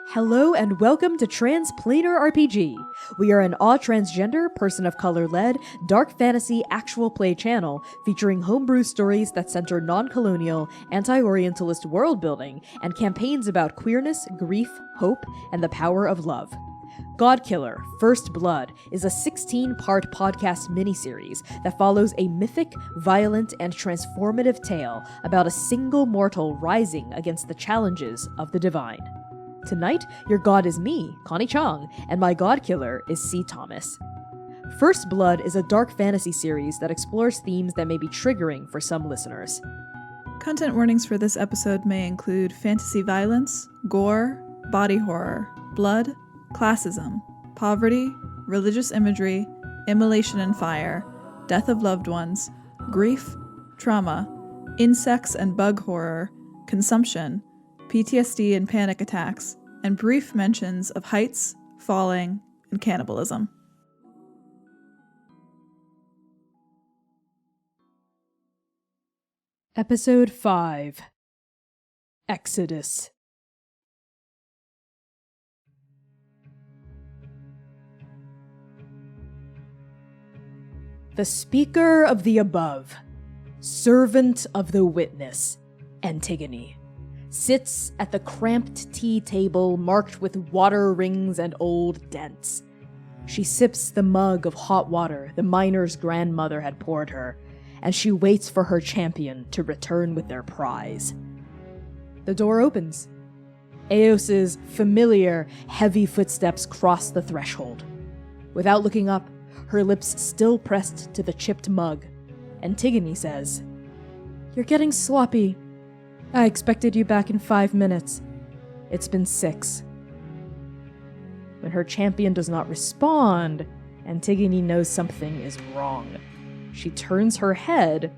Hello and welcome to Transplanar RPG. We are an all-transgender, person-of-color-led, dark fantasy actual play channel featuring homebrew stories that center non-colonial, anti-Orientalist world-building and campaigns about queerness, grief, hope, and the power of love. GODKILLER, First Blood is a 16-part podcast miniseries that follows a mythic, violent, and transformative tale about a single mortal rising against the challenges of the divine. Tonight, your god is me, Connie Chong, and my godkiller is C. Thomas. First Blood is a dark fantasy series that explores themes that may be triggering for some listeners. Content warnings for this episode may include fantasy violence, gore, body horror, blood, classism, poverty, religious imagery, immolation and fire, death of loved ones, grief, trauma, insects and bug horror, consumption, PTSD and panic attacks, and brief mentions of heights, falling, and cannibalism. Episode 5 Exodus. The speaker of the above, servant of the witness, Antigone, sits at the cramped tea table marked with water rings and old dents. She sips the mug of hot water the miner's grandmother had poured her, and she waits for her champion to return with their prize. The door opens. Eos's familiar, heavy footsteps cross the threshold. Without looking up, her lips still pressed to the chipped mug, Antigone says, "You're getting sloppy. I expected you back in 5 minutes. It's been 6. When her champion does not respond, Antigone knows something is wrong. She turns her head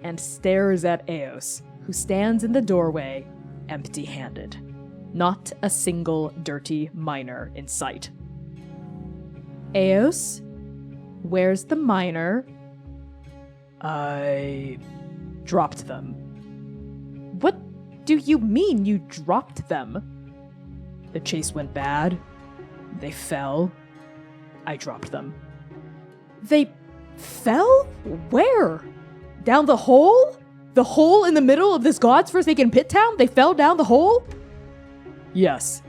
and stares at Eos, who stands in the doorway, empty-handed. Not a single dirty miner in sight. Eos, where's the miner? I dropped them. What do you mean you dropped them? The chase went bad. They fell. I dropped them. They fell? Where? Down the hole? The hole in the middle of this God's Forsaken pit town? They fell down the hole? Yes.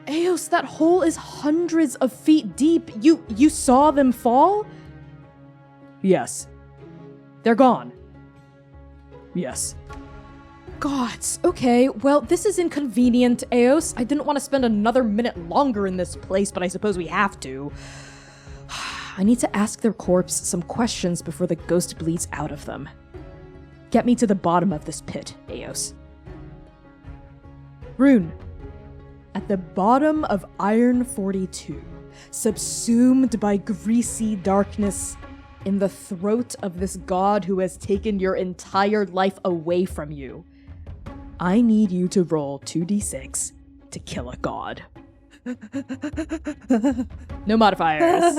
Eos, that hole is hundreds of feet deep. You saw them fall? Yes. They're gone. Yes. Gods, okay, well, this is inconvenient, Eos. I didn't want to spend another minute longer in this place, but I suppose we have to. I need to ask their corpse some questions before the ghost bleeds out of them. Get me to the bottom of this pit, Eos. Rune. At the bottom of Iron 42, subsumed by greasy darkness, in the throat of this god who has taken your entire life away from you, I need you to roll 2d6 to kill a god. No modifiers.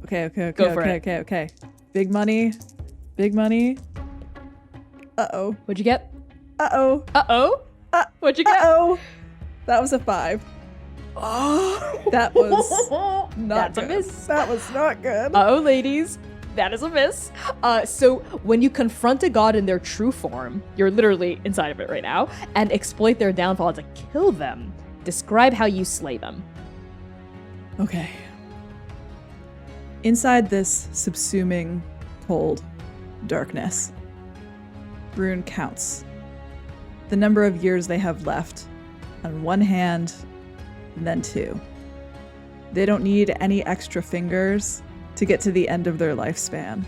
Okay. Big money. Uh-oh. What'd you get? Uh-oh. What'd you get? Uh-oh. That was a 5. Oh. That was not That's good. a miss. That was not good. Uh-oh, ladies. That is a miss. So when you confront a god in their true form, you're literally inside of it right now, and exploit their downfall to kill them, describe how you slay them. Okay. Inside this subsuming, cold darkness, Rune counts the number of years they have left on one hand, and then 2. They don't need any extra fingers to get to the end of their lifespan.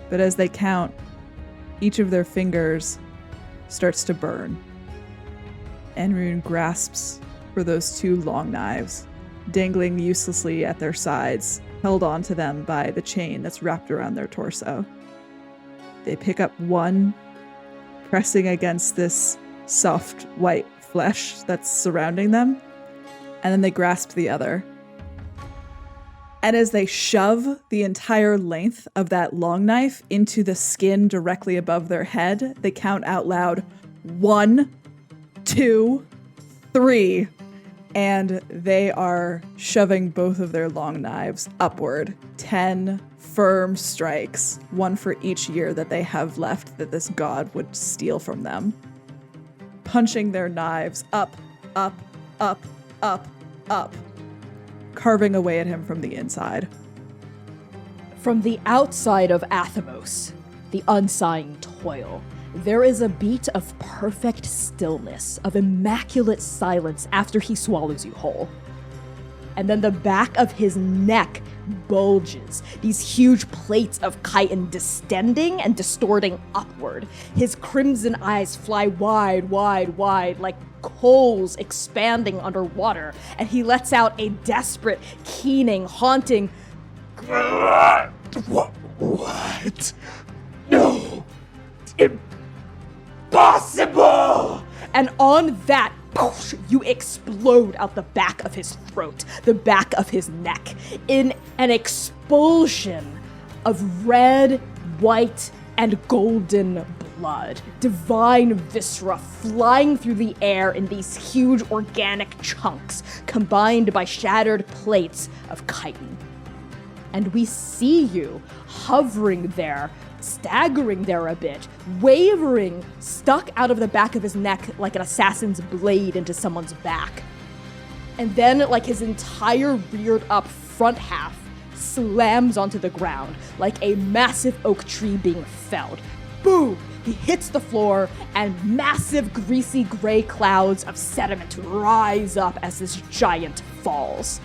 But as they count, each of their fingers starts to burn. And Rune grasps for those 2 long knives, dangling uselessly at their sides, held onto them by the chain that's wrapped around their torso. They pick up one, pressing against this soft white flesh that's surrounding them, and then they grasp the other. And as they shove the entire length of that long knife into the skin directly above their head, they count out loud, 1, 2, 3. And they are shoving both of their long knives upward. 10 firm strikes, one for each year that they have left that this god would steal from them. Punching their knives up, up, up, up, up, carving away at him from the inside. From the outside of Athamos, the unsighing toil, there is a beat of perfect stillness, of immaculate silence after he swallows you whole. And then the back of his neck bulges, these huge plates of chitin distending and distorting upward. His crimson eyes fly wide, wide, wide, like coals expanding underwater, and he lets out a desperate, keening, haunting, What? No! Impossible! And on that, you explode out the back of his throat, the back of his neck, in an expulsion of red, white, and golden blood. Divine viscera flying through the air in these huge organic chunks, combined by shattered plates of chitin. And we see you hovering there, staggering there a bit, wavering, stuck out of the back of his neck like an assassin's blade into someone's back. And then, like, his entire reared up front half slams onto the ground like a massive oak tree being felled. Boom! He hits the floor, and massive greasy gray clouds of sediment rise up as this giant falls.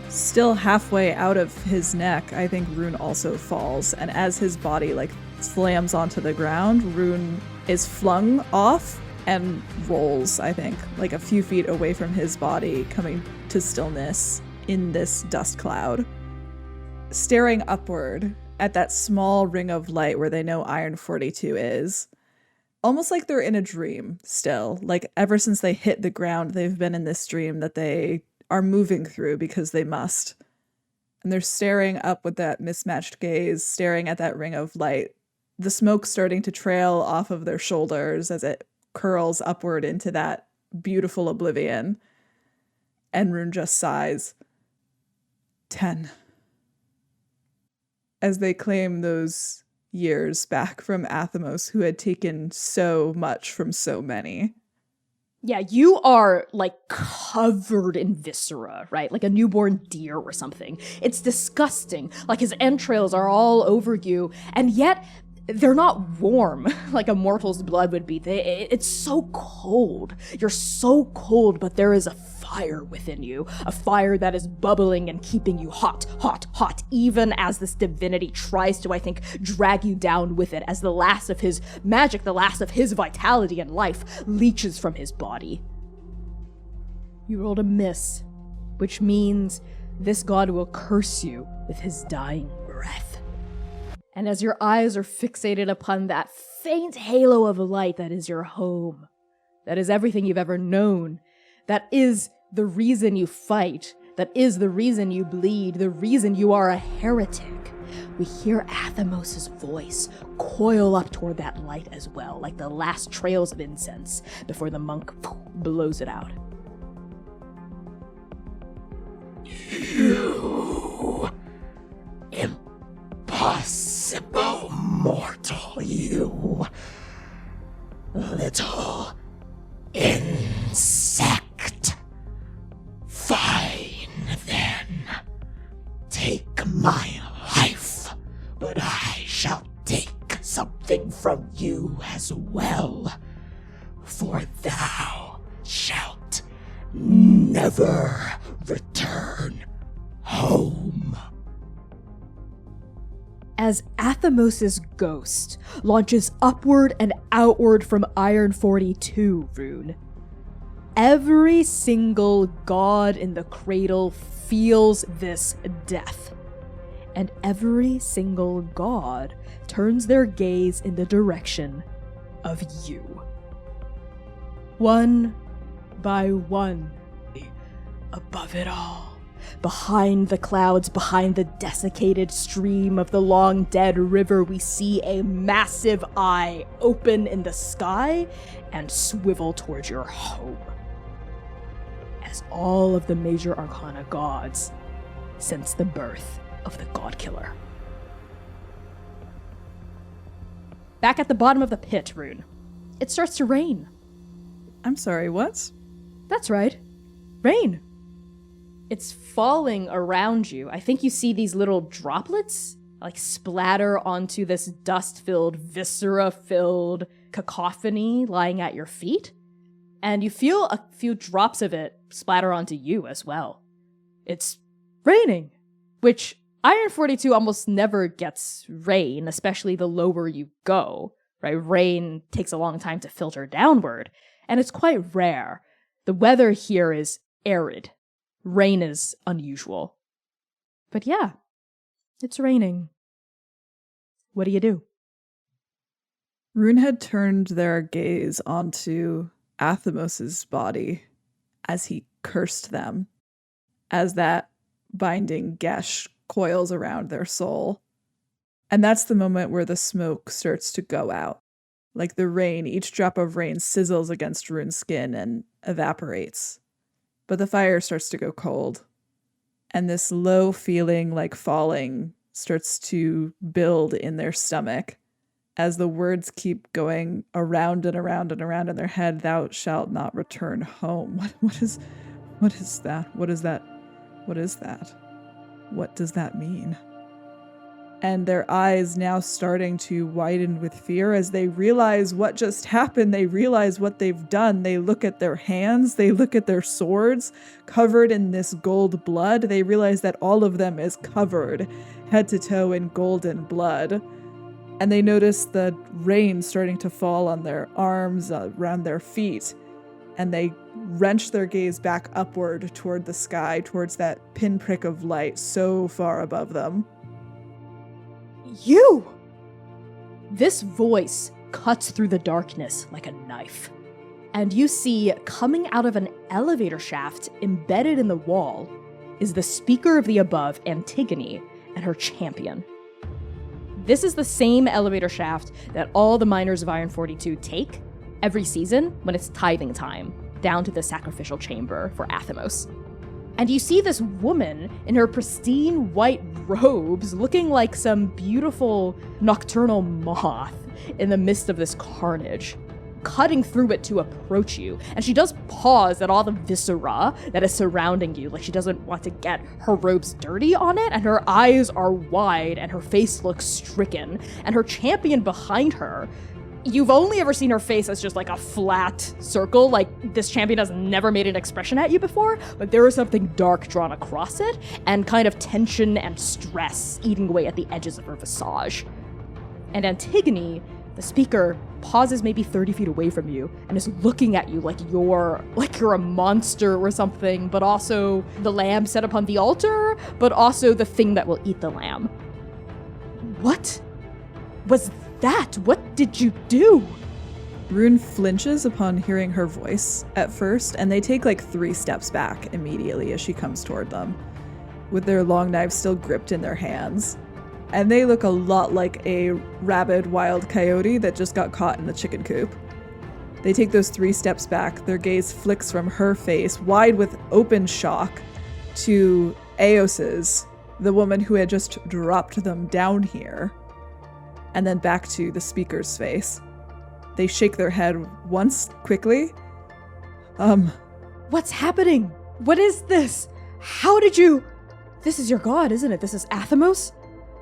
Still halfway out of his neck, I think Rune also falls, and as his body slams onto the ground, Rune is flung off and rolls, I think, a few feet away from his body, coming to stillness in this dust cloud. Staring upward at that small ring of light where they know Iron 42 is, almost like they're in a dream still. Ever since they hit the ground, they've been in this dream that they are moving through because they must. And they're staring up with that mismatched gaze, staring at that ring of light. The smoke starting to trail off of their shoulders as it curls upward into that beautiful oblivion. And Rune just sighs. 10. As they claim those years back from Athamos, who had taken so much from so many. Yeah, you are, covered in viscera, right? Like a newborn deer or something. It's disgusting. His entrails are all over you, and yet they're not warm like a mortal's blood would be. It's so cold. You're so cold, but there is a fire within you. A fire that is bubbling and keeping you hot, hot, hot, even as this divinity tries to, I think, drag you down with it as the last of his magic, the last of his vitality and life leeches from his body. You rolled a miss, which means this god will curse you with his dying breath. And as your eyes are fixated upon that faint halo of light that is your home, that is everything you've ever known, that is the reason you fight, that is the reason you bleed, the reason you are a heretic, we hear Athamos' voice coil up toward that light as well, like the last trails of incense before the monk blows it out. You impossible mortal, you little insect. Fine then, take my life, but I shall take something from you as well, for thou shalt never return home. As Athamos' ghost launches upward and outward from Iron 42, Rune, every single god in the cradle feels this death. And every single god turns their gaze in the direction of you. One by one, above it all, Behind the clouds, behind the desiccated stream of the long dead river, we see a massive eye open in the sky and swivel towards your home. As all of the major arcana gods since the birth of the Godkiller. Back at the bottom of the pit, Rune, it starts to rain. I'm sorry, what? That's right. Rain. It's falling around you. I think you see these little droplets like splatter onto this dust-filled, viscera-filled cacophony lying at your feet. And you feel a few drops of it splatter onto you as well. It's raining, which Iron 42 almost never gets rain, especially the lower you go, right? Rain takes a long time to filter downward, and it's quite rare. The weather here is arid. Rain is unusual. But yeah, it's raining. What do you do? Rune had turned their gaze onto Athemos's body as he cursed them, as that binding gesh coils around their soul. And that's the moment where the smoke starts to go out. Like the rain, each drop of rain sizzles against Rune's skin and evaporates. But the fire starts to go cold. And this low feeling like falling starts to build in their stomach as the words keep going around and around and around in their head. Thou shalt not return home. What is that? What is that? What is that? What does that mean? And their eyes now starting to widen with fear as they realize what just happened. They realize what they've done. They look at their hands. They look at their swords covered in this gold blood. They realize that all of them is covered head to toe in golden blood. And they notice the rain starting to fall on their arms, around their feet. And they wrench their gaze back upward toward the sky, towards that pinprick of light so far above them. You! This voice cuts through the darkness like a knife. And you see, coming out of an elevator shaft embedded in the wall, is the speaker of the above, Antigone, and her champion. This is the same elevator shaft that all the miners of Iron 42 take every season when it's tithing time, down to the sacrificial chamber for Athemos. And you see this woman in her pristine white robes looking like some beautiful nocturnal moth in the midst of this carnage, cutting through it to approach you. And she does pause at all the viscera that is surrounding you, like she doesn't want to get her robes dirty on it, and her eyes are wide and her face looks stricken. And her champion behind her, you've only ever seen her face as just like a flat circle, like this champion has never made an expression at you before, but there is something dark drawn across it, and kind of tension and stress eating away at the edges of her visage. And Antigone, the speaker, pauses maybe 30 feet away from you and is looking at you like you're a monster or something, but also the lamb set upon the altar, but also the thing that will eat the lamb. What was that? What did you do? Rune flinches upon hearing her voice at first, and they take like 3 steps back immediately as she comes toward them, with their long knives still gripped in their hands. And they look a lot like a rabid wild coyote that just got caught in the chicken coop. They take those 3 steps back, their gaze flicks from her face, wide with open shock, to Eos's, the woman who had just dropped them down here, and then back to the speaker's face. They shake their head once quickly. What's happening? What is this? How did you... This is your god, isn't it? This is Athemos?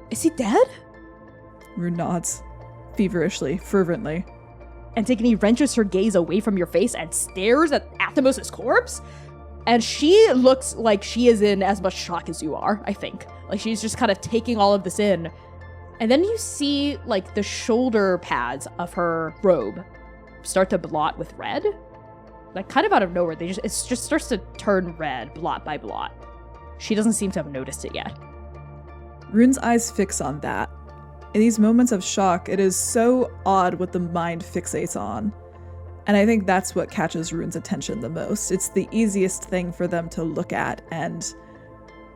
Is he dead? Rune nods, feverishly, fervently. Antigone wrenches her gaze away from your face and stares at Athemos' corpse. And she looks like she is in as much shock as you are, I think. Like she's just kind of taking all of this in. And then you see, like, the shoulder pads of her robe start to blot with red. Like, kind of out of nowhere, it just starts to turn red, blot by blot. She doesn't seem to have noticed it yet. Rune's eyes fix on that. In these moments of shock, it is so odd what the mind fixates on. And I think that's what catches Rune's attention the most. It's the easiest thing for them to look at and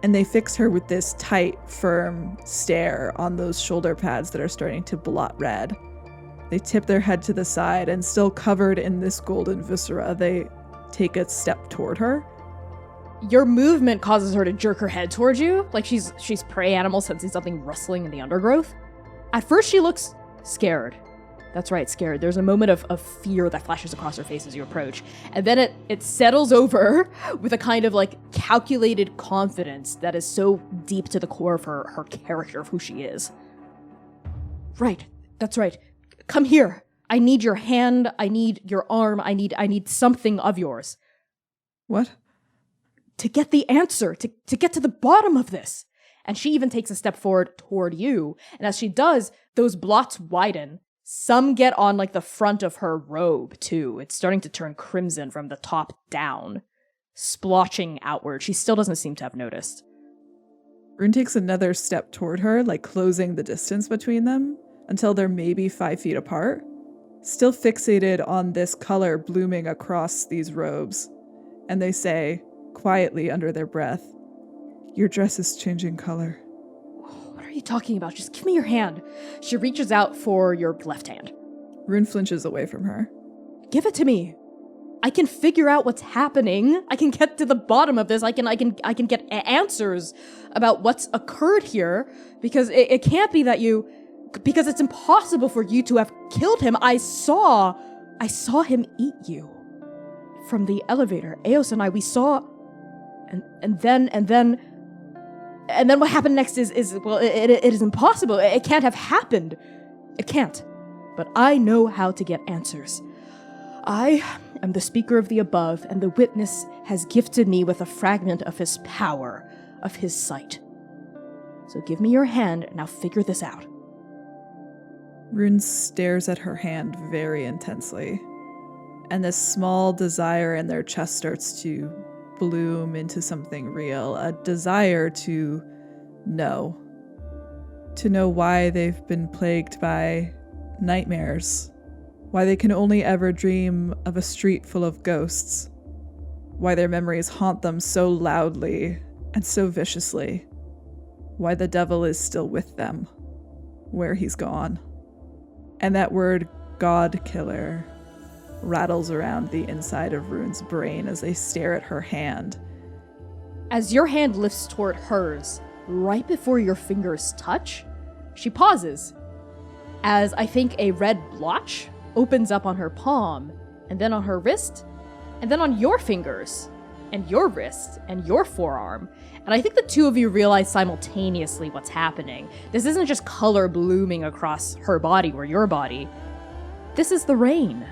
and they fix her with this tight, firm stare on those shoulder pads that are starting to blot red. They tip their head to the side, and still covered in this golden viscera, they take a step toward her. Your movement causes her to jerk her head towards you, like she's prey animal sensing something rustling in the undergrowth. At first she looks scared. That's right, scared. There's a moment of fear that flashes across her face as you approach. And then it settles over with a kind of like calculated confidence that is so deep to the core of her character, of who she is. Right, that's right. Come here. I need your hand. I need your arm. I need something of yours. What? To get the answer, to get to the bottom of this. And she even takes a step forward toward you. And as she does, those blots widen. Some get on like the front of her robe too. It's starting to turn crimson from the top down, splotching outward. She still doesn't seem to have noticed. Rune takes another step toward her, like closing the distance between them until they're maybe 5 feet apart, still fixated on this color blooming across these robes. And they say, quietly under their breath, "Your dress is changing color." What are you talking about? Just give me your hand. She reaches out for your left hand. Rune flinches away from her. Give it to me. I can figure out what's happening. I can get to the bottom of this. I can get answers about what's occurred here, because it can't be that you, because it's impossible for you to have killed him. I saw him eat you from the elevator. Eos and I, we saw, and then what happened next is well, it is impossible. It can't have happened. It can't. But I know how to get answers. I am the speaker of the above, and the witness has gifted me with a fragment of his power, of his sight. So give me your hand, and I'll figure this out. Rune stares at her hand very intensely, and this small desire in their chest starts to bloom into something real, a desire to know why they've been plagued by nightmares, why they can only ever dream of a street full of ghosts, why their memories haunt them so loudly and so viciously, why the devil is still with them, where he's gone. And that word, God-killer, rattles around the inside of Rune's brain as they stare at her hand. As your hand lifts toward hers, right before your fingers touch, she pauses, as I think a red blotch opens up on her palm, and then on her wrist, and then on your fingers, and your wrist, and your forearm. And I think the two of you realize simultaneously what's happening. This isn't just color blooming across her body or your body. This is the rain.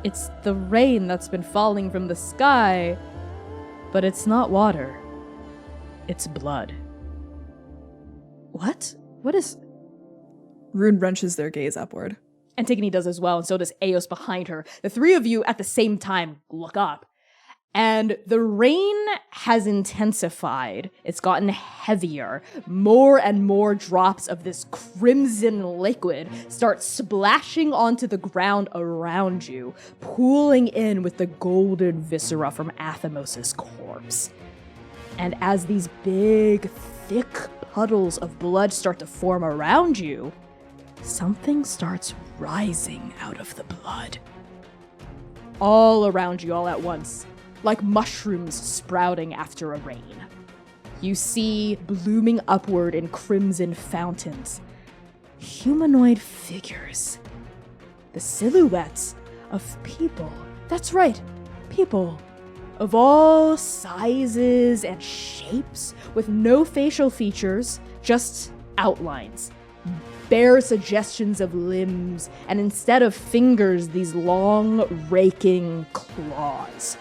It's the rain that's been falling from the sky, but it's not water. It's blood. What? What is... Rune wrenches their gaze upward. Antigone does as well, and so does Eos behind her. The three of you at the same time look up. And the rain has intensified. It's gotten heavier. More and more drops of this crimson liquid start splashing onto the ground around you, pooling in with the golden viscera from Athamos' corpse. And as these big, thick puddles of blood start to form around you, something starts rising out of the blood. All around you, all at once, like mushrooms sprouting after a rain. You see, blooming upward in crimson fountains, humanoid figures. The silhouettes of people. That's right, people. Of all sizes and shapes, with no facial features, just outlines. Bare suggestions of limbs, and instead of fingers, these long, raking claws.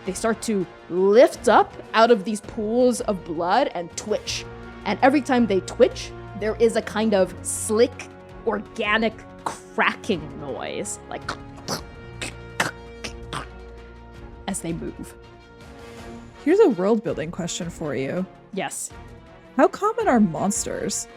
They start to lift up out of these pools of blood and twitch. And every time they twitch, there is a kind of slick, organic cracking noise, like as they move. Here's a world-building question for you. Yes. How common are monsters?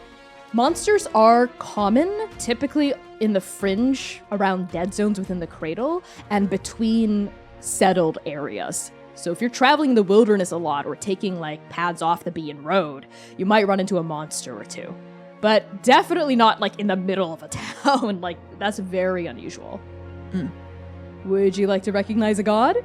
Monsters are common, typically in the fringe around dead zones within the cradle and between settled areas. So if you're traveling the wilderness a lot or taking like paths off the beaten road, you might run into a monster or two. But definitely not like in the middle of a town. Like that's very unusual. Would you like to recognize a god?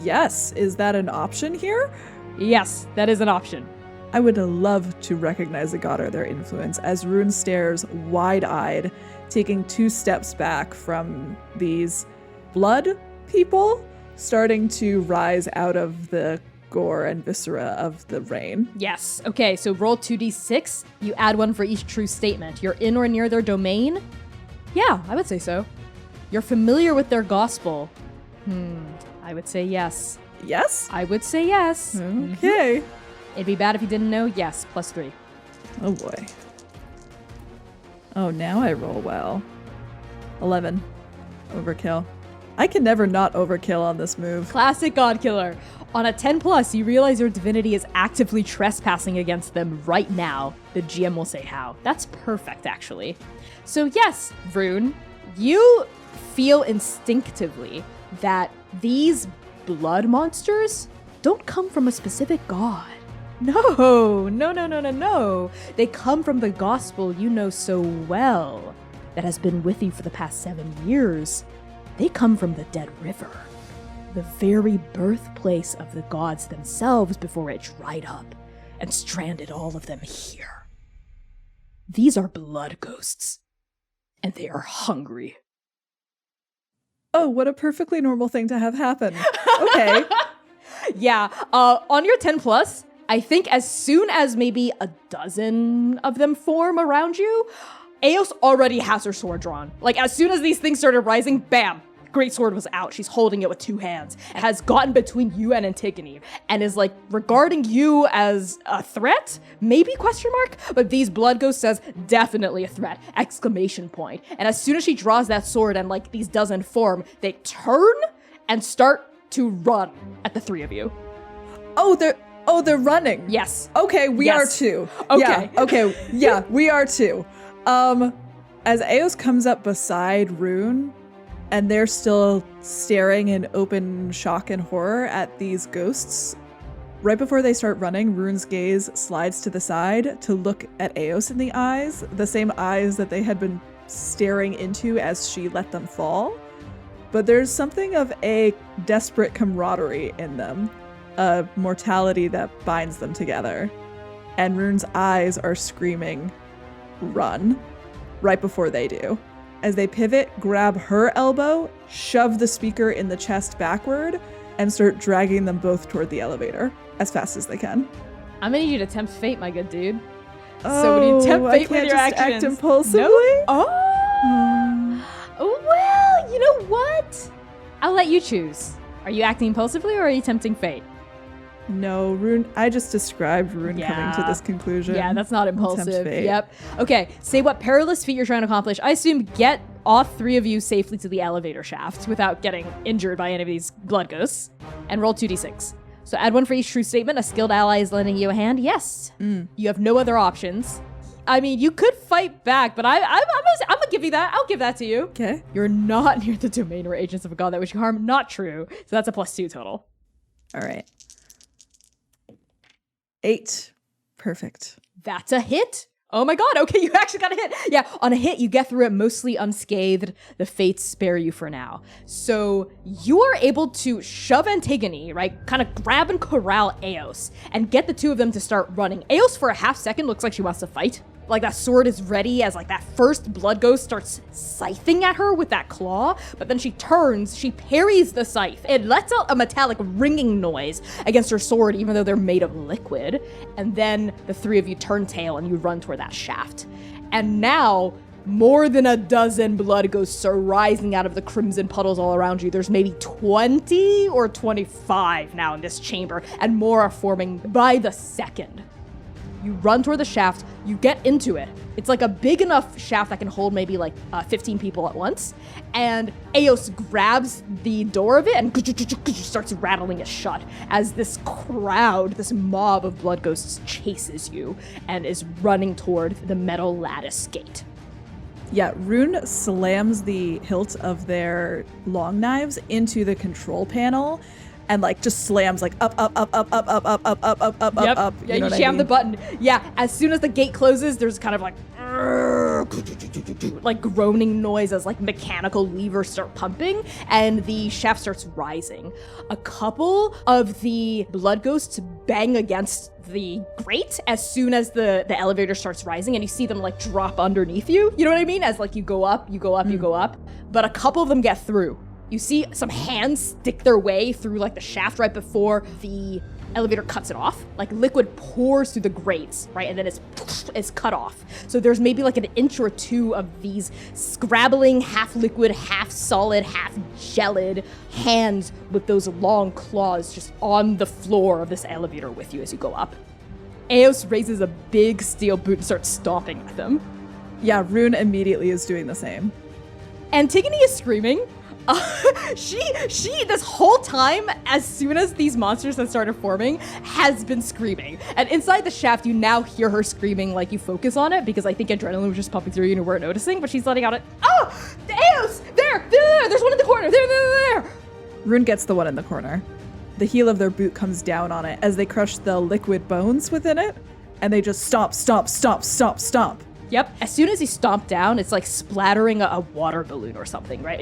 Yes. Is that an option here? Yes, that is an option. I would love to recognize a god or their influence as Rune stares wide-eyed, taking 2 steps back from these blood people starting to rise out of the gore and viscera of the rain. Yes. Okay, so roll 2d6. You add 1 for each true statement. You're in or near their domain? Yeah, I would say so. You're familiar with their gospel? I would say yes. Yes? I would say yes. Okay. It'd be bad if you didn't know. Yes, +3. Oh boy. Oh, now I roll well. 11. Overkill. I can never not overkill on this move. Classic Godkiller. On a 10+, you realize your divinity is actively trespassing against them right now. The GM will say how. That's perfect, actually. So yes, Rune, you feel instinctively that these blood monsters don't come from a specific god. No. They come from the gospel you know so well that has been with you for the past 7 years. They come from the Dead River, the very birthplace of the gods themselves before it dried up and stranded all of them here. These are blood ghosts, and they are hungry. Oh, what a perfectly normal thing to have happen. Okay. Yeah, on your 10+, I think as soon as maybe a dozen of them form around you, Eos already has her sword drawn. Like, as soon as these things started rising, bam! Great sword was out. She's holding it with 2 hands. It has gotten between you and Antigone and is like regarding you as a threat? Maybe ? But these blood ghosts says definitely a threat! ! And as soon as she draws that sword and like these dozen form, they turn and start to run at the 3 of you. Oh, they're running. Yes. Okay, we Yes. are too. Okay. Yeah, okay. Yeah, we are too. As Eos comes up beside Rune, and they're still staring in open shock and horror at these ghosts, right before they start running, Rune's gaze slides to the side to look at Eos in the eyes, the same eyes that they had been staring into as she let them fall. But there's something of a desperate camaraderie in them, a mortality that binds them together. And Rune's eyes are screaming, "Run," right before they do. As they pivot, grab her elbow, shove the speaker in the chest backward, and start dragging them both toward the elevator as fast as they can. I'm gonna need you to tempt fate, my good dude. So when you tempt fate with your I can't just actions, act impulsively? No? Oh, well, you know what? I'll let you choose. Are you acting impulsively or are you tempting fate? No, Rune. I just described Rune coming to this conclusion. Yeah, that's not Tempt impulsive. fate. Yep. Okay, say what perilous feat you're trying to accomplish. I assume get all 3 of you safely to the elevator shaft without getting injured by any of these blood ghosts. And roll 2d6. So add 1 for each true statement. A skilled ally is lending you a hand. Yes. You have no other options. I mean, you could fight back, but I'm gonna give you that. I'll give that to you. Okay. You're not near the domain or agents of a god that wish you harm. Not true. So that's a +2 total. All right. 8. Perfect. That's a hit. Oh my god, okay, you actually got a hit. Yeah, on a hit, you get through it mostly unscathed. The fates spare you for now. So you are able to shove Antigone, right? Kind of grab and corral Eos and get the 2 of them to start running. Eos, for a half second, looks like she wants to fight. Like that sword is ready as like that first blood ghost starts scything at her with that claw, but then she turns, she parries the scythe. It lets out a metallic ringing noise against her sword, even though they're made of liquid. And then the 3 of you turn tail and you run toward that shaft. And now, more than a dozen blood ghosts are rising out of the crimson puddles all around you. There's maybe 20 or 25 now in this chamber, and more are forming by the second. You run toward the shaft, you get into it. It's like a big enough shaft that can hold maybe like 15 people at once. And Eos grabs the door of it and starts rattling it shut as this crowd, this mob of blood ghosts chases you and is running toward the metal lattice gate. Yeah, Rune slams the hilt of their long knives into the control panel and like just slams like up. Yeah, You know you what I jam the mean? button. Yeah, as soon as the gate closes, there's kind of like groaning noise as like mechanical levers start pumping and the shaft starts rising. A couple of the blood ghosts bang against the grate as soon as the elevator starts rising, and you see them like drop underneath you. You know what I mean? As like you go up. But a couple of them get through. You see some hands stick their way through like the shaft right before the elevator cuts it off. Like liquid pours through the grates, right? And then it's cut off. So there's maybe like an inch or two of these scrabbling, half liquid, half solid, half gelid hands with those long claws just on the floor of this elevator with you as you go up. Eos raises a big steel boot and starts stomping at them. Yeah, Rune immediately is doing the same. Antigone is screaming. She this whole time, as soon as these monsters have started forming, has been screaming. And inside the shaft, you now hear her screaming like you focus on it, because I think adrenaline was just pumping through you and you weren't noticing, but she's letting out oh, the Eos! There! There's one in the corner! There! Rune gets the one in the corner. The heel of their boot comes down on it as they crush the liquid bones within it, and they just stomp. Yep. As soon as he stomped down, it's like splattering a water balloon or something, right?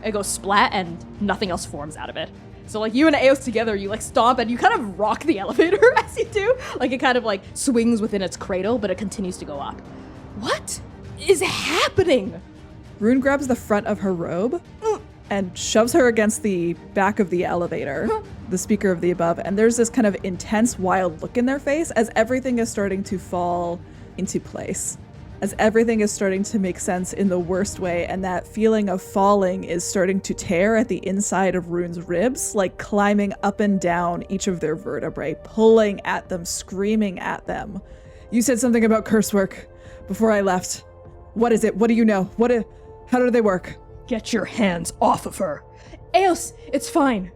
It goes splat and nothing else forms out of it. So like you and Eos together, you like stomp and you kind of rock the elevator as you do. Like it kind of like swings within its cradle, but it continues to go up. What is happening? Rune grabs the front of her robe and shoves her against the back of the elevator, the speaker of the above, and there's this kind of intense, wild look in their face as everything is starting to fall into place. As everything is starting to make sense in the worst way, and that feeling of falling is starting to tear at the inside of Rune's ribs, like climbing up and down each of their vertebrae, pulling at them, screaming at them. You said something about curse work before I left. What is it? What do you know? How do they work? Get your hands off of her. Eos, it's fine.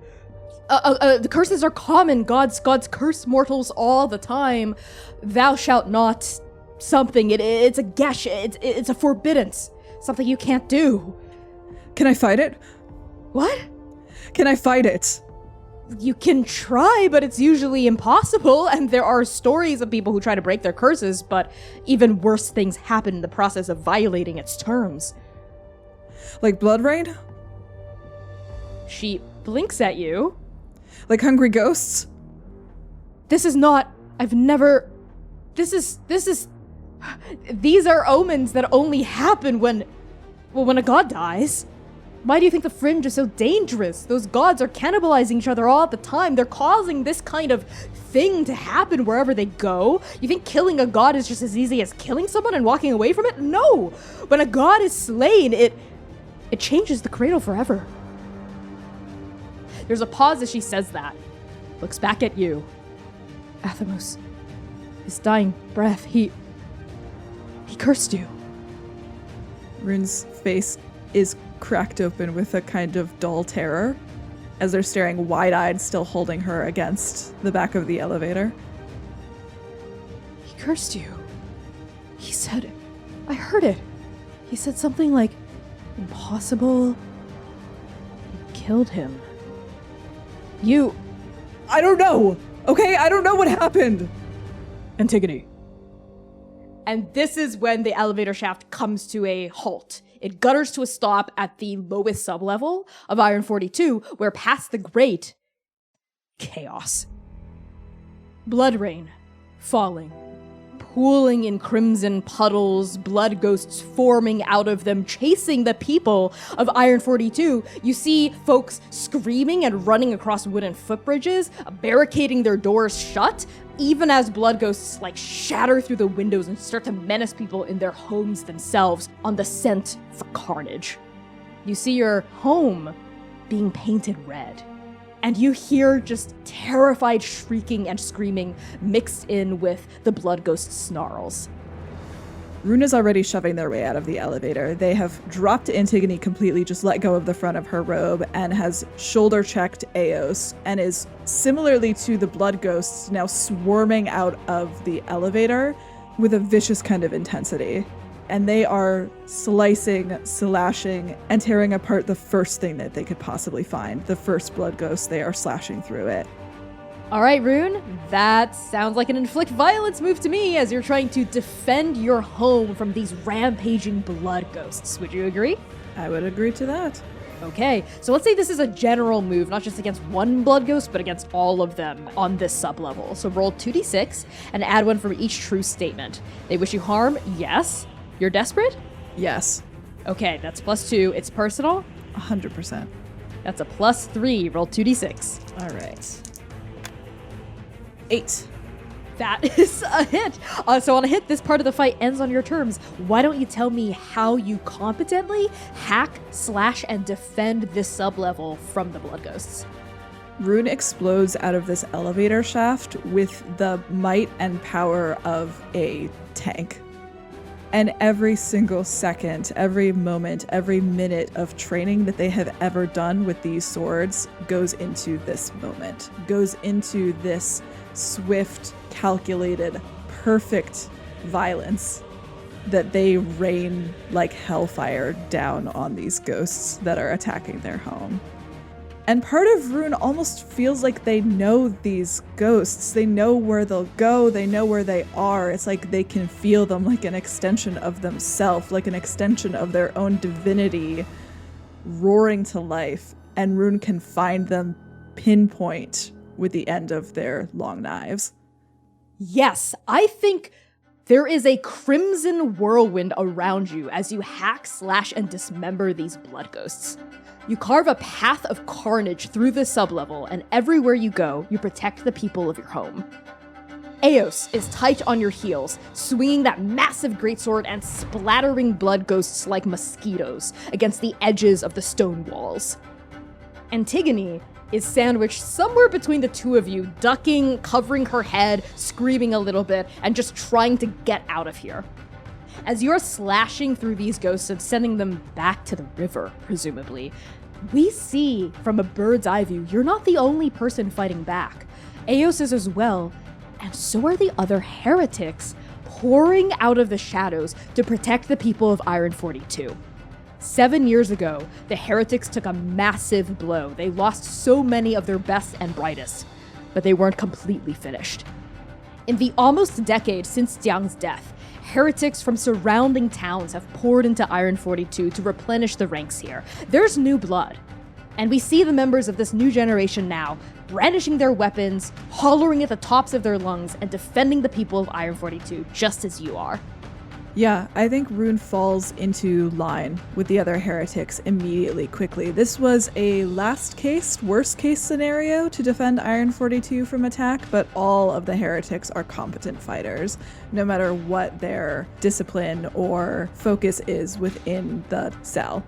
The curses are common. Gods curse mortals all the time. Thou shalt not... something. It's a gesh. It's a forbiddance. Something you can't do. Can I fight it? What? Can I fight it? You can try, but it's usually impossible, and there are stories of people who try to break their curses, but even worse things happen in the process of violating its terms. Like blood rain? She blinks at you. Like hungry ghosts? This is not... I've never... This is... These are omens that only happen when a god dies. Why do you think the Fringe is so dangerous? Those gods are cannibalizing each other all the time. They're causing this kind of thing to happen wherever they go. You think killing a god is just as easy as killing someone and walking away from it? No! When a god is slain, it changes the cradle forever. There's a pause as she says that. Looks back at you. Athamos, his dying breath, he cursed you. Rune's face is cracked open with a kind of dull terror as they're staring wide-eyed, still holding her against the back of the elevator. He cursed you. He said, I heard it. He said something like, impossible. You killed him. I don't know! Okay, I don't know what happened! Antigone. And this is when the elevator shaft comes to a halt. It gutters to a stop at the lowest sublevel of Iron 42, where past the grate, chaos. Blood rain falling, pooling in crimson puddles, blood ghosts forming out of them, chasing the people of Iron 42. You see folks screaming and running across wooden footbridges, barricading their doors shut, even as blood ghosts like shatter through the windows and start to menace people in their homes themselves on the scent for carnage. You see your home being painted red, and you hear just terrified shrieking and screaming mixed in with the blood ghost snarls. Rune is already shoving their way out of the elevator. They have dropped Antigone completely, just let go of the front of her robe, and has shoulder-checked Eos, and is, similarly to the blood ghosts, now swarming out of the elevator with a vicious kind of intensity. and they are slicing, slashing, and tearing apart the first thing that they could possibly find. The first blood ghost, they are slashing through it. All right, Rune, that sounds like an inflict violence move to me as you're trying to defend your home from these rampaging blood ghosts. Would you agree? I would agree to that. Okay, so let's say this is a general move, not just against one blood ghost, but against all of them on this sub-level. So roll 2d6 and add one from each true statement. They wish you harm? Yes. You're desperate? Yes. Okay, that's +2. It's personal? 100%. That's a +3. Roll 2d6. All right. 8. That is a hit. So on a hit, this part of the fight ends on your terms. Why don't you tell me how you competently hack, slash, and defend this sub-level from the blood ghosts? Rune explodes out of this elevator shaft with the might and power of a tank. And every single second, every moment, every minute of training that they have ever done with these swords goes into this moment, goes into this swift, calculated, perfect violence that they rain like hellfire down on these ghosts that are attacking their home. And part of Rune almost feels like they know these ghosts. They know where they'll go. They know where they are. It's like they can feel them like an extension of themselves, like an extension of their own divinity roaring to life. And Rune can find them pinpoint with the end of their long knives. Yes, I think there is a crimson whirlwind around you as you hack, slash, and dismember these blood ghosts. You carve a path of carnage through the sublevel, and everywhere you go, you protect the people of your home. Eos is tight on your heels, swinging that massive greatsword and splattering blood ghosts like mosquitoes against the edges of the stone walls. Antigone is sandwiched somewhere between the two of you, ducking, covering her head, screaming a little bit, and just trying to get out of here. As you're slashing through these ghosts and sending them back to the river, presumably, we see from a bird's eye view, you're not the only person fighting back. Eos is as well, and so are the other heretics pouring out of the shadows to protect the people of Iron 42. 7 years ago, the heretics took a massive blow. They lost so many of their best and brightest, but they weren't completely finished. In the almost decade since Jiang's death, heretics from surrounding towns have poured into Iron 42 to replenish the ranks here. There's new blood. And we see the members of this new generation now brandishing their weapons, hollering at the tops of their lungs, and defending the people of Iron 42 just as you are. Yeah, I think Rune falls into line with the other heretics immediately, quickly. This was a last case, worst case scenario to defend Iron 42 from attack, but all of the heretics are competent fighters, no matter what their discipline or focus is within the cell.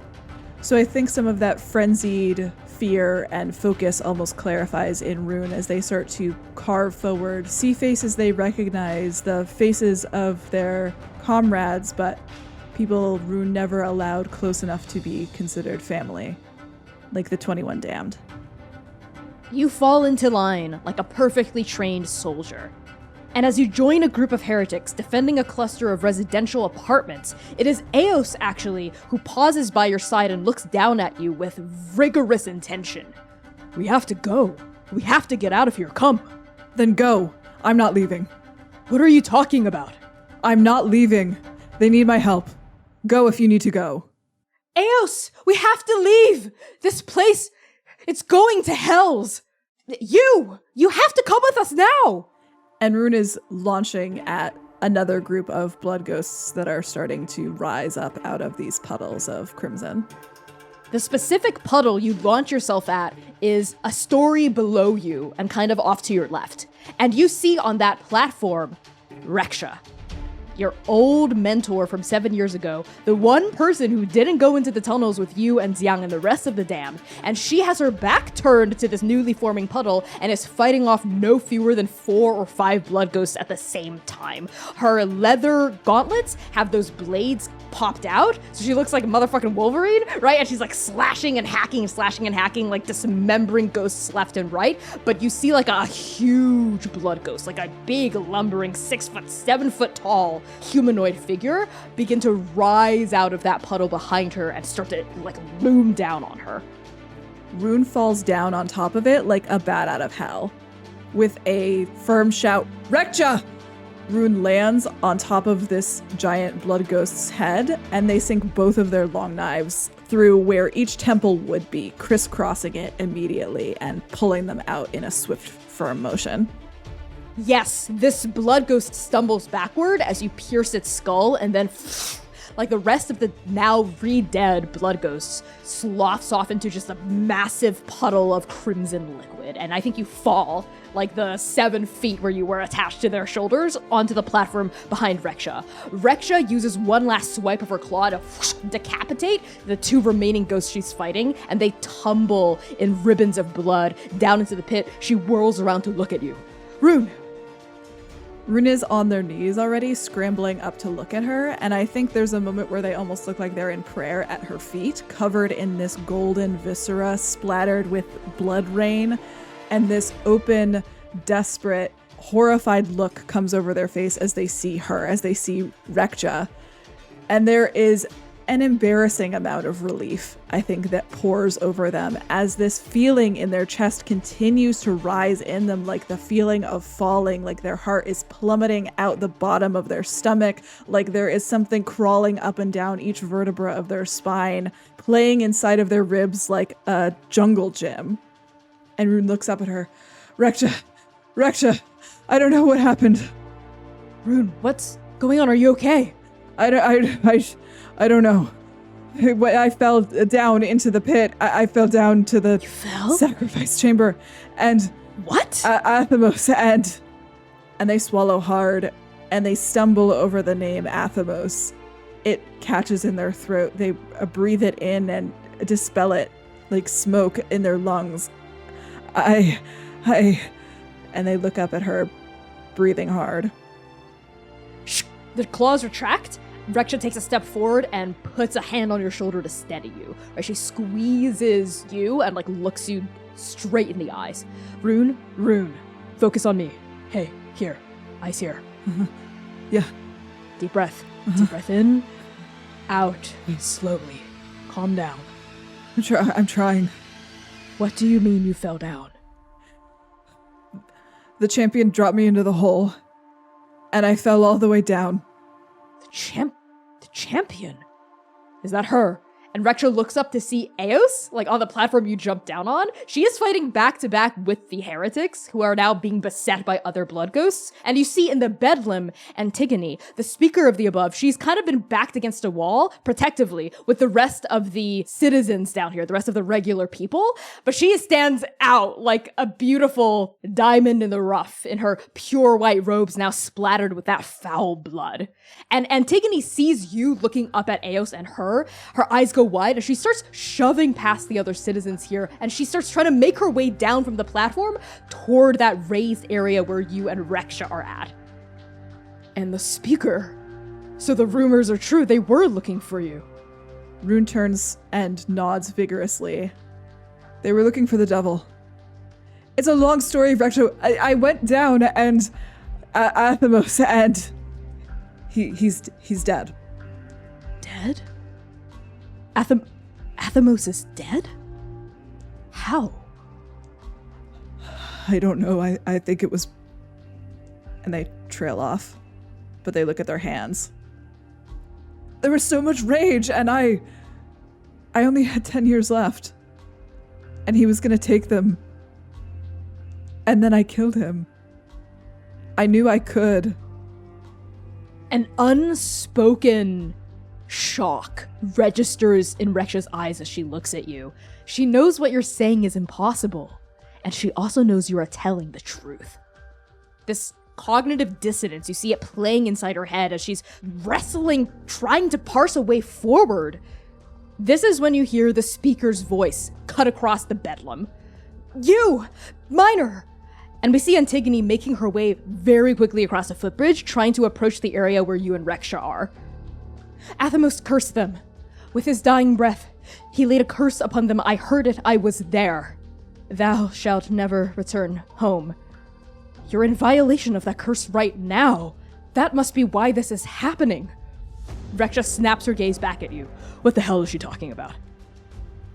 So I think some of that frenzied fear and focus almost clarifies in Rune as they start to carve forward, see faces they recognize, the faces of their comrades, but people Rune never allowed close enough to be considered family, like the 21 Damned. You fall into line like a perfectly trained soldier. And as you join a group of heretics defending a cluster of residential apartments, it is Eos, actually, who pauses by your side and looks down at you with rigorous intention. We have to go. We have to get out of here. Come. Then go. I'm not leaving. What are you talking about? I'm not leaving. They need my help. Go if you need to go. Eos, we have to leave. This place, it's going to hells. You have to come with us now. And Rune is launching at another group of blood ghosts that are starting to rise up out of these puddles of crimson. The specific puddle you launch yourself at is a story below you and kind of off to your left. And you see on that platform, Rexha, your old mentor from 7 years ago, the one person who didn't go into the tunnels with you and Xiang and the rest of the damned, and she has her back turned to this newly forming puddle and is fighting off no fewer than 4 or 5 blood ghosts at the same time. Her leather gauntlets have those blades popped out, so she looks like a motherfucking Wolverine, right? And she's like slashing and hacking, like dismembering ghosts left and right. But you see like a huge blood ghost, like a big lumbering 6 foot, 7 foot tall humanoid figure begin to rise out of that puddle behind her and start to like loom down on her. Rune falls down on top of it like a bat out of hell. With a firm shout, Rekja! Rune lands on top of this giant blood ghost's head, and they sink both of their long knives through where each temple would be, crisscrossing it immediately and pulling them out in a swift, firm motion. Yes, this blood ghost stumbles backward as you pierce its skull, and then, like the rest of the now re-dead blood ghosts, sloughs off into just a massive puddle of crimson liquid. And I think you fall, like the 7 feet where you were attached to their shoulders, onto the platform behind Rekja. Rekja uses one last swipe of her claw to decapitate the 2 remaining ghosts she's fighting, and they tumble in ribbons of blood down into the pit. She whirls around to look at you. Rune! Rune is on their knees already, scrambling up to look at her, and I think there's a moment where they almost look like they're in prayer at her feet, covered in this golden viscera splattered with blood rain, and this open, desperate, horrified look comes over their face as they see her, as they see Rekja. And there is an embarrassing amount of relief, I think, that pours over them as this feeling in their chest continues to rise in them, like the feeling of falling, like their heart is plummeting out the bottom of their stomach, like there is something crawling up and down each vertebra of their spine, playing inside of their ribs like a jungle gym. And Rune looks up at her. Rekja, I don't know what happened. Rune, what's going on? Are you okay? I don't know. I fell down into the pit. I fell down to the sacrifice chamber. And what? Athamos, and they swallow hard, and they stumble over the name Athamos. It catches in their throat. They breathe it in and dispel it like smoke in their lungs. And they look up at her, breathing hard. The claws retract. Rekja takes a step forward and puts a hand on your shoulder to steady you. Right? She squeezes you and like looks you straight in the eyes. Rune, focus on me. Hey, here, eyes here. Yeah. Deep breath. Deep breath in, out, slowly. Calm down. I'm trying. What do you mean you fell down? The champion dropped me into the hole, and I fell all the way down. The champion? Is that her? And Rekja looks up to see Eos, like on the platform you jumped down on. She is fighting back to back with the heretics, who are now being beset by other blood ghosts. And you see in the bedlam Antigone, the speaker of the above, she's kind of been backed against a wall, protectively, with the rest of the citizens down here, the rest of the regular people. But she stands out like a beautiful diamond in the rough, in her pure white robes now splattered with that foul blood. And Antigone sees you looking up at Eos and her eyes go wide, and she starts shoving past the other citizens here, and she starts trying to make her way down from the platform toward that raised area where you and Rekja are at. And the speaker. So the rumors are true. They were looking for you. Rune turns and nods vigorously. They were looking for the devil. It's a long story, Rekja. I went down and Athamos, and he's dead. Dead? Athamos is dead? How? I don't know. I think it was... And they trail off, but they look at their hands. There was so much rage, and I only had 10 years left. And he was going to take them. And then I killed him. I knew I could. An unspoken shock registers in Rekja's eyes as she looks at you. She knows what you're saying is impossible, and she also knows you are telling the truth. This cognitive dissonance, you see it playing inside her head as she's wrestling, trying to parse a way forward. This is when you hear the speaker's voice cut across the bedlam. You! Minor! And we see Antigone making her way very quickly across a footbridge, trying to approach the area where you and Rekja are. Athamos cursed them. With his dying breath, he laid a curse upon them. I heard it. I was there. Thou shalt never return home. You're in violation of that curse right now. That must be why this is happening. Rexha snaps her gaze back at you. What the hell is she talking about?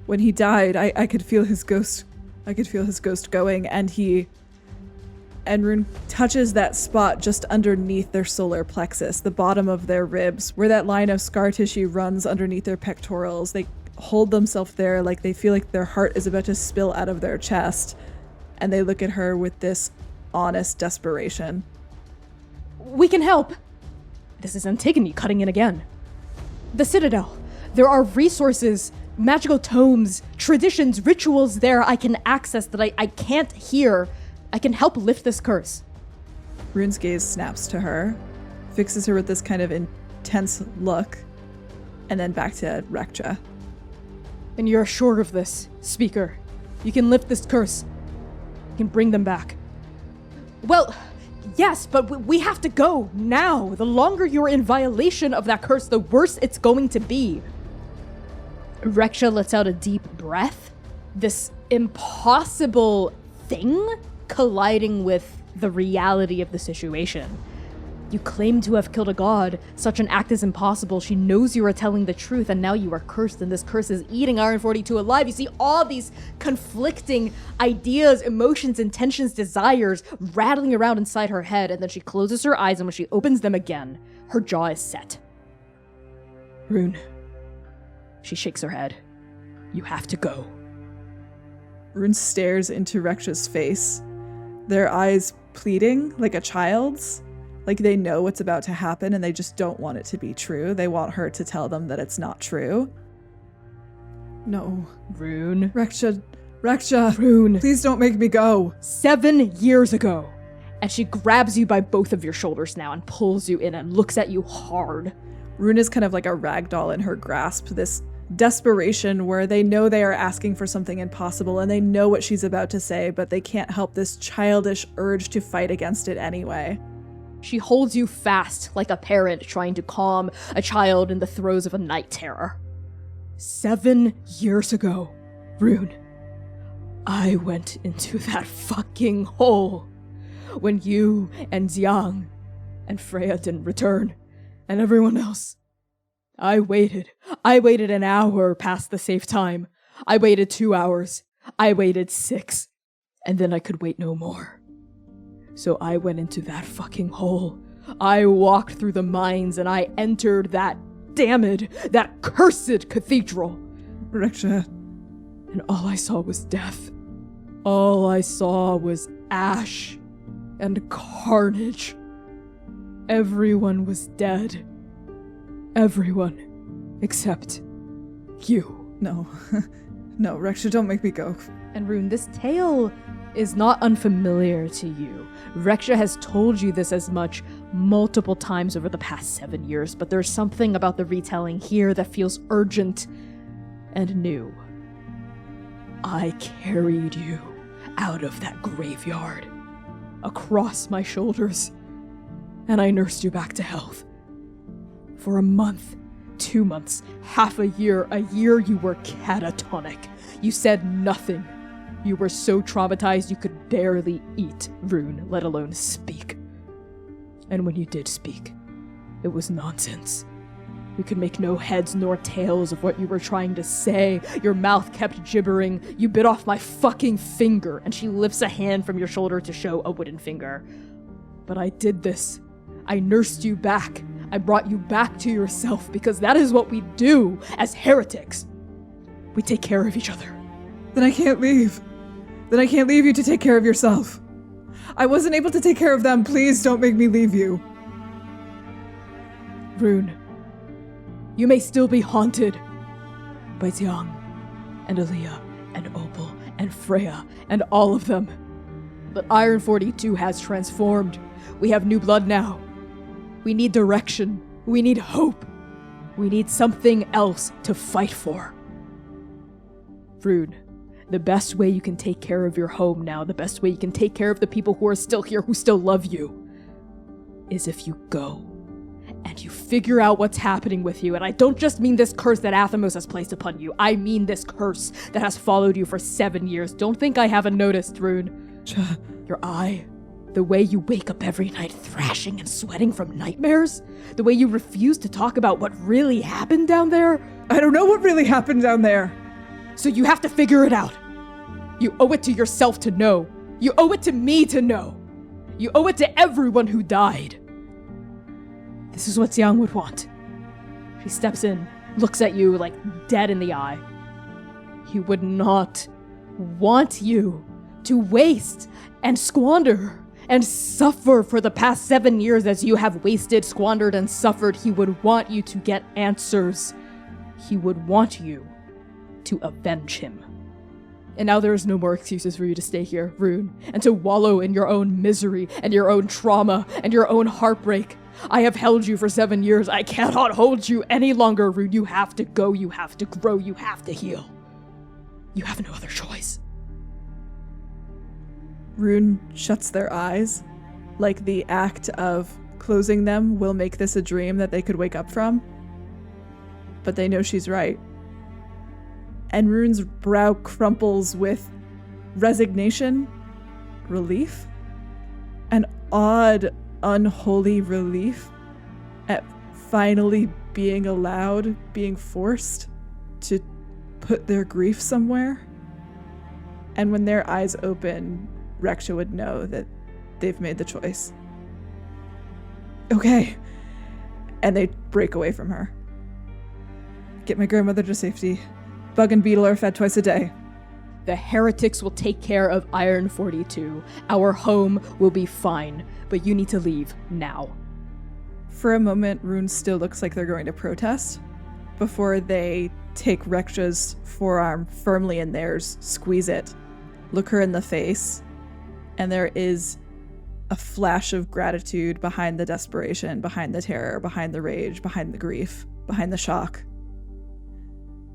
When he died, I could feel his ghost. I could feel his ghost going, and Rune touches that spot just underneath their solar plexus, the bottom of their ribs, where that line of scar tissue runs underneath their pectorals. They hold themselves there like they feel like their heart is about to spill out of their chest, and they look at her with this honest desperation. We can help. This is Antigone cutting in again. The Citadel. There are resources, magical tomes, traditions, rituals there I can access that I can't hear. I can help lift this curse. Rune's gaze snaps to her, fixes her with this kind of intense look, and then back to Rexha. And you're sure of this, Speaker? You can lift this curse. You can bring them back. Well, yes, but we have to go now. The longer you're in violation of that curse, the worse it's going to be. Rexha lets out a deep breath. This impossible thing colliding with the reality of the situation. You claim to have killed a god. Such an act is impossible. She knows you are telling the truth, and now you are cursed, and this curse is eating Iron 42 alive. You see all these conflicting ideas, emotions, intentions, desires rattling around inside her head, and then she closes her eyes, and when she opens them again, her jaw is set. Rune. She shakes her head. You have to go. Rune stares into Rexha's face, their eyes pleading like a child's. Like they know what's about to happen and they just don't want it to be true. They want her to tell them that it's not true. No. Rune. Rexha. Rune. Please don't make me go. 7 years ago. And she grabs you by both of your shoulders now and pulls you in and looks at you hard. Rune is kind of like a rag doll in her grasp, this desperation where they know they are asking for something impossible and they know what she's about to say, but they can't help this childish urge to fight against it anyway. She holds you fast like a parent trying to calm a child in the throes of a night terror. 7 years ago, Rune, I went into that fucking hole when you and Xiang and Freya didn't return, and everyone else. I waited an hour past the safe time. I waited 2 hours. I waited 6. And then I could wait no more. So I went into that fucking hole. I walked through the mines and I entered that cursed cathedral. Rexha. And all I saw was death. All I saw was ash and carnage. Everyone was dead. Everyone. Except you. No. No, Rexha, don't make me go. And Rune, this tale is not unfamiliar to you. Rexha has told you this as much multiple times over the past 7 years, but there's something about the retelling here that feels urgent and new. I carried you out of that graveyard, across my shoulders, and I nursed you back to health. For a month, 2 months, half a year you were catatonic. You said nothing. You were so traumatized you could barely eat, Rune, let alone speak. And when you did speak, it was nonsense. We could make no heads nor tails of what you were trying to say. Your mouth kept gibbering. You bit off my fucking finger, and she lifts a hand from your shoulder to show a wooden finger. But I did this. I nursed you back. I brought you back to yourself because that is what we do as heretics. We take care of each other. Then I can't leave. Then I can't leave you to take care of yourself. I wasn't able to take care of them. Please don't make me leave you. Rune, you may still be haunted by Xiang and Aaliyah and Opal and Freya and all of them. But Iron 42 has transformed. We have new blood now. We need direction. We need hope. We need something else to fight for. Rune, the best way you can take care of your home now, the best way you can take care of the people who are still here, who still love you, is if you go and you figure out what's happening with you. And I don't just mean this curse that Athamos has placed upon you. I mean this curse that has followed you for 7 years. Don't think I haven't noticed, Rune. Your eye. The way you wake up every night thrashing and sweating from nightmares? The way you refuse to talk about what really happened down there? I don't know what really happened down there. So you have to figure it out. You owe it to yourself to know. You owe it to me to know. You owe it to everyone who died. This is what Xiang would want. She steps in, looks at you like dead in the eye. He would not want you to waste and squander and suffer for the past 7 years as you have wasted, squandered, and suffered. He would want you to get answers. He would want you to avenge him. And now there is no more excuses for you to stay here, Rune, and to wallow in your own misery and your own trauma and your own heartbreak. I have held you for 7 years. I cannot hold you any longer, Rune. You have to go. You have to grow. You have to heal. You have no other choice. Rune shuts their eyes, like the act of closing them will make this a dream that they could wake up from. But they know she's right. And Rune's brow crumples with resignation, relief, an odd, unholy relief at finally being allowed, being forced to put their grief somewhere. And when their eyes open, Rexha would know that they've made the choice. Okay. And they break away from her. Get my grandmother to safety. Bug and beetle are fed twice a day. The heretics will take care of Iron 42. Our home will be fine, but you need to leave now. For a moment, Rune still looks like they're going to protest before they take Rexha's forearm firmly in theirs, squeeze it, look her in the face, and there is a flash of gratitude behind the desperation, behind the terror, behind the rage, behind the grief, behind the shock.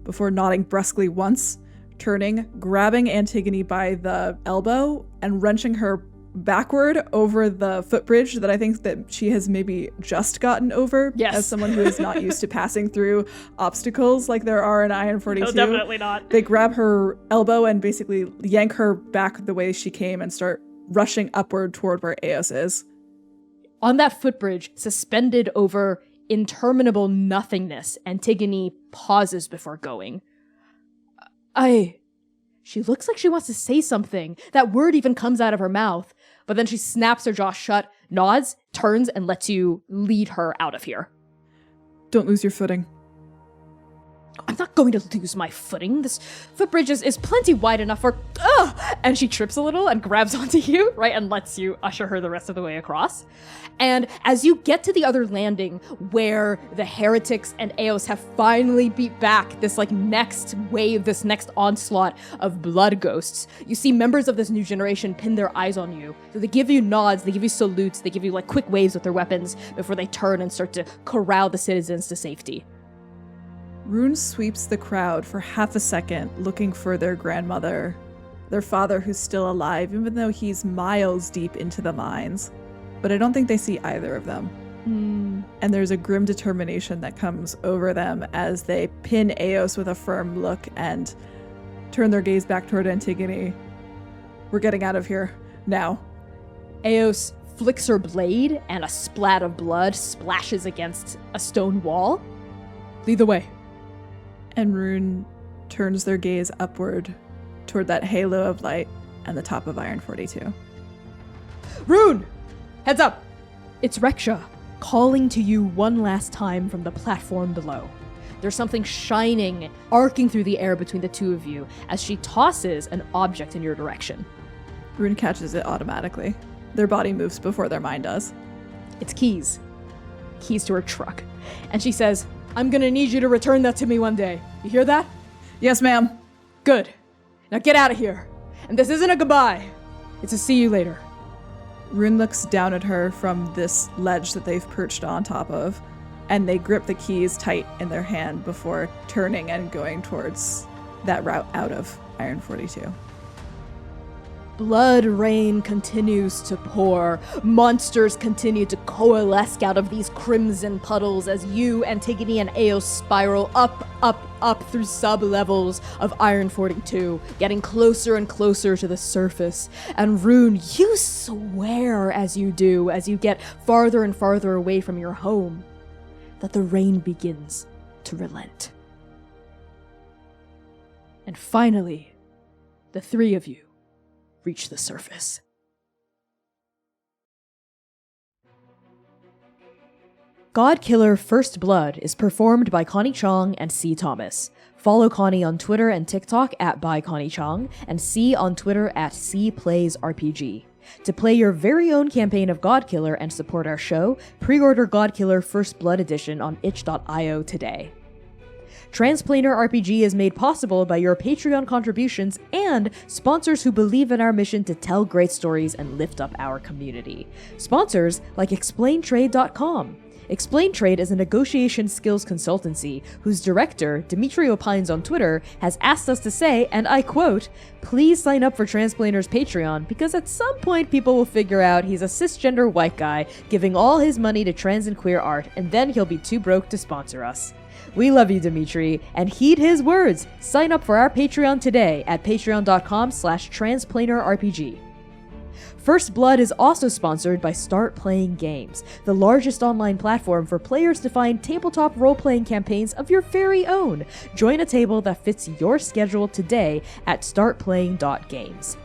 Before nodding brusquely once, turning, grabbing Antigone by the elbow and wrenching her backward over the footbridge that I think that she has maybe just gotten over. Yes. As someone who is not used to passing through obstacles like there are in Iron 42. No, definitely not. They grab her elbow and basically yank her back the way she came and start rushing upward toward where Eos is. On that footbridge, suspended over interminable nothingness, Antigone pauses before going. She looks like she wants to say something. That word even comes out of her mouth, but then she snaps her jaw shut, nods, turns, and lets you lead her out of here. Don't lose your footing. I'm not going to lose my footing. This footbridge is plenty wide enough for... And she trips a little and grabs onto you, right? And lets you usher her the rest of the way across. And as you get to the other landing where the heretics and Eos have finally beat back this next wave, this next onslaught of blood ghosts, you see members of this new generation pin their eyes on you. So they give you nods, they give you salutes, they give you quick waves with their weapons before they turn and start to corral the citizens to safety. Rune sweeps the crowd for half a second, looking for their grandmother, their father who's still alive, even though he's miles deep into the mines. But I don't think they see either of them. And there's a grim determination that comes over them as they pin Eos with a firm look and turn their gaze back toward Antigone. We're getting out of here, now. Eos flicks her blade, and a splat of blood splashes against a stone wall. Lead the way. And Rune turns their gaze upward toward that halo of light and the top of Iron 42. Rune! Heads up! It's Rexha, calling to you one last time from the platform below. There's something shining, arcing through the air between the two of you as she tosses an object in your direction. Rune catches it automatically. Their body moves before their mind does. It's keys. Keys to her truck. And she says, I'm gonna need you to return that to me one day. You hear that? Yes, ma'am. Good. Now get out of here. And this isn't a goodbye. It's a see you later. Rune looks down at her from this ledge that they've perched on top of, and they grip the keys tight in their hand before turning and going towards that route out of Iron 42. Blood rain continues to pour. Monsters continue to coalesce out of these crimson puddles as you, Antigone, and Eos spiral up through sub-levels of Iron 42, getting closer and closer to the surface. And Rune, you swear as you do, as you get farther and farther away from your home, that the rain begins to relent. And finally, the three of you reach the surface. GODKILLER First Blood is performed by Connie Chong and C. Thomas. Follow Connie on Twitter and TikTok at @byConnieChong and C on Twitter at CPlaysRPG. To play your very own campaign of GODKILLER and support our show, pre-order GODKILLER First Blood Edition on itch.io today. Transplanar RPG is made possible by your Patreon contributions and sponsors who believe in our mission to tell great stories and lift up our community. Sponsors like ExplainTrade.com. Explain Trade is a negotiation skills consultancy whose director, Dimitri Opines on Twitter, has asked us to say, and I quote, "Please sign up for Transplanar's Patreon because at some point people will figure out he's a cisgender white guy giving all his money to trans and queer art and then he'll be too broke to sponsor us." We love you, Dimitri, and heed his words. Sign up for our Patreon today at patreon.com/transplanarrpg. First Blood is also sponsored by Start Playing Games, the largest online platform for players to find tabletop role-playing campaigns of your very own. Join a table that fits your schedule today at startplaying.games.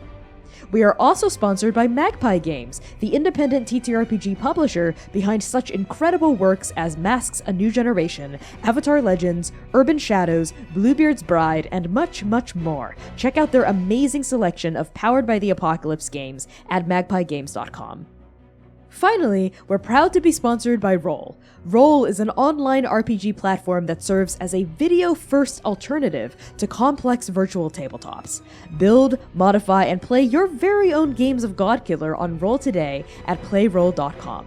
We are also sponsored by Magpie Games, the independent TTRPG publisher behind such incredible works as Masks: A New Generation, Avatar Legends, Urban Shadows, Bluebeard's Bride, and much, much more. Check out their amazing selection of Powered by the Apocalypse games at magpiegames.com. Finally, we're proud to be sponsored by Roll. Roll is an online RPG platform that serves as a video-first alternative to complex virtual tabletops. Build, modify, and play your very own games of GODKILLER on Roll today at playroll.com.